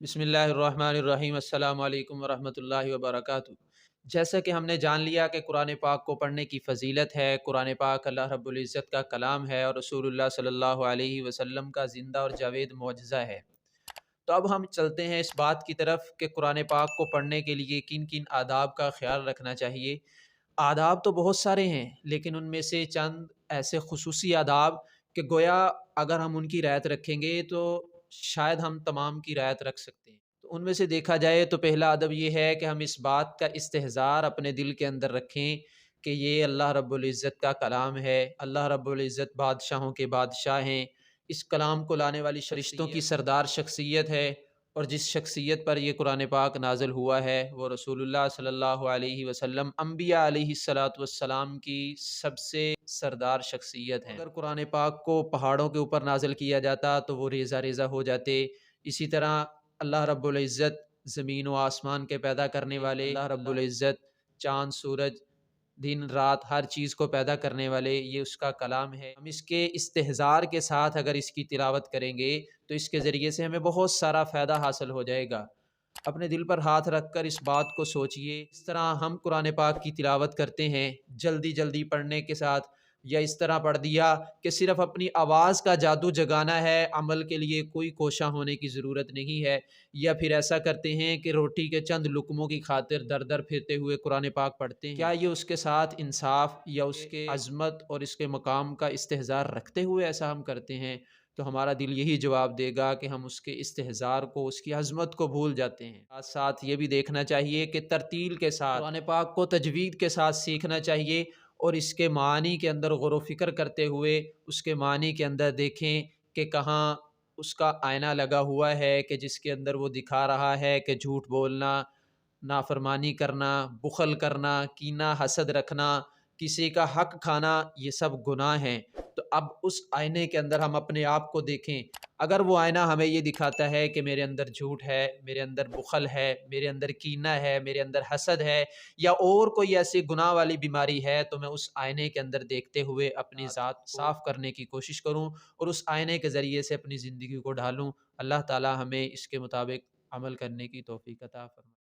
بسم اللہ الرحمن الرحیم، السلام علیکم ورحمۃ اللہ وبرکاتہ۔ جیسا کہ ہم نے جان لیا کہ قرآن پاک کو پڑھنے کی فضیلت ہے، قرآن پاک اللہ رب العزت کا کلام ہے اور رسول اللہ صلی اللہ علیہ وسلم کا زندہ اور جاوید معجزہ ہے۔ تو اب ہم چلتے ہیں اس بات کی طرف کہ قرآن پاک کو پڑھنے کے لیے کن کن آداب کا خیال رکھنا چاہیے۔ آداب تو بہت سارے ہیں، لیکن ان میں سے چند ایسے خصوصی آداب کہ گویا اگر ہم ان کی رعایت رکھیں گے تو شاید ہم تمام کی رعایت رکھ سکتے ہیں۔ تو ان میں سے دیکھا جائے تو پہلا ادب یہ ہے کہ ہم اس بات کا استحضار اپنے دل کے اندر رکھیں کہ یہ اللہ رب العزت کا کلام ہے، اللہ رب العزت بادشاہوں کے بادشاہ ہیں، اس کلام کو لانے والی فرشتوں کی سردار شخصیت ہے، اور جس شخصیت پر یہ قرآن پاک نازل ہوا ہے وہ رسول اللہ صلی اللہ علیہ وسلم انبیاء علیہ الصلاۃ والسلام کی سب سے سردار شخصیت ہے۔ اگر قرآن پاک کو پہاڑوں کے اوپر نازل کیا جاتا تو وہ ریزہ ریزہ ہو جاتے۔ اسی طرح اللہ رب العزت زمین و آسمان کے پیدا کرنے والے اللہ رب العزت، چاند سورج، دن رات، ہر چیز کو پیدا کرنے والے، یہ اس کا کلام ہے۔ ہم اس کے استحضار کے ساتھ اگر اس کی تلاوت کریں گے تو اس کے ذریعے سے ہمیں بہت سارا فائدہ حاصل ہو جائے گا۔ اپنے دل پر ہاتھ رکھ کر اس بات کو سوچئے، اس طرح ہم قرآن پاک کی تلاوت کرتے ہیں جلدی جلدی پڑھنے کے ساتھ، یا اس طرح پڑھ دیا کہ صرف اپنی آواز کا جادو جگانا ہے، عمل کے لیے کوئی کوشاں ہونے کی ضرورت نہیں ہے، یا پھر ایسا کرتے ہیں کہ روٹی کے چند لقموں کی خاطر در در پھرتے ہوئے قرآن پاک پڑھتے ہیں۔ کیا یہ اس کے ساتھ انصاف یا اس کے عظمت اور اس کے مقام کا استحضار رکھتے ہوئے ایسا ہم کرتے ہیں؟ تو ہمارا دل یہی جواب دے گا کہ ہم اس کے استحضار کو، اس کی عظمت کو بھول جاتے ہیں۔ ساتھ ساتھ یہ بھی دیکھنا چاہیے کہ ترتیل کے ساتھ قرآن پاک کو تجوید کے ساتھ سیکھنا چاہیے، اور اس کے معنی کے اندر غور و فکر کرتے ہوئے اس کے معنی کے اندر دیکھیں کہ کہاں اس کا آئینہ لگا ہوا ہے کہ جس کے اندر وہ دکھا رہا ہے کہ جھوٹ بولنا، نافرمانی کرنا، بخل کرنا، کینہ حسد رکھنا، کسی کا حق کھانا، یہ سب گناہ ہیں۔ تو اب اس آئینے کے اندر ہم اپنے آپ کو دیکھیں۔ اگر وہ آئینہ ہمیں یہ دکھاتا ہے کہ میرے اندر جھوٹ ہے، میرے اندر بخل ہے، میرے اندر کینہ ہے، میرے اندر حسد ہے، یا اور کوئی ایسی گناہ والی بیماری ہے، تو میں اس آئینے کے اندر دیکھتے ہوئے اپنی ذات کو صاف کرنے کی کوشش کروں اور اس آئینے کے ذریعے سے اپنی زندگی کو ڈھالوں۔ اللہ تعالی ہمیں اس کے مطابق عمل کرنے کی توفیق عطا فرمائے۔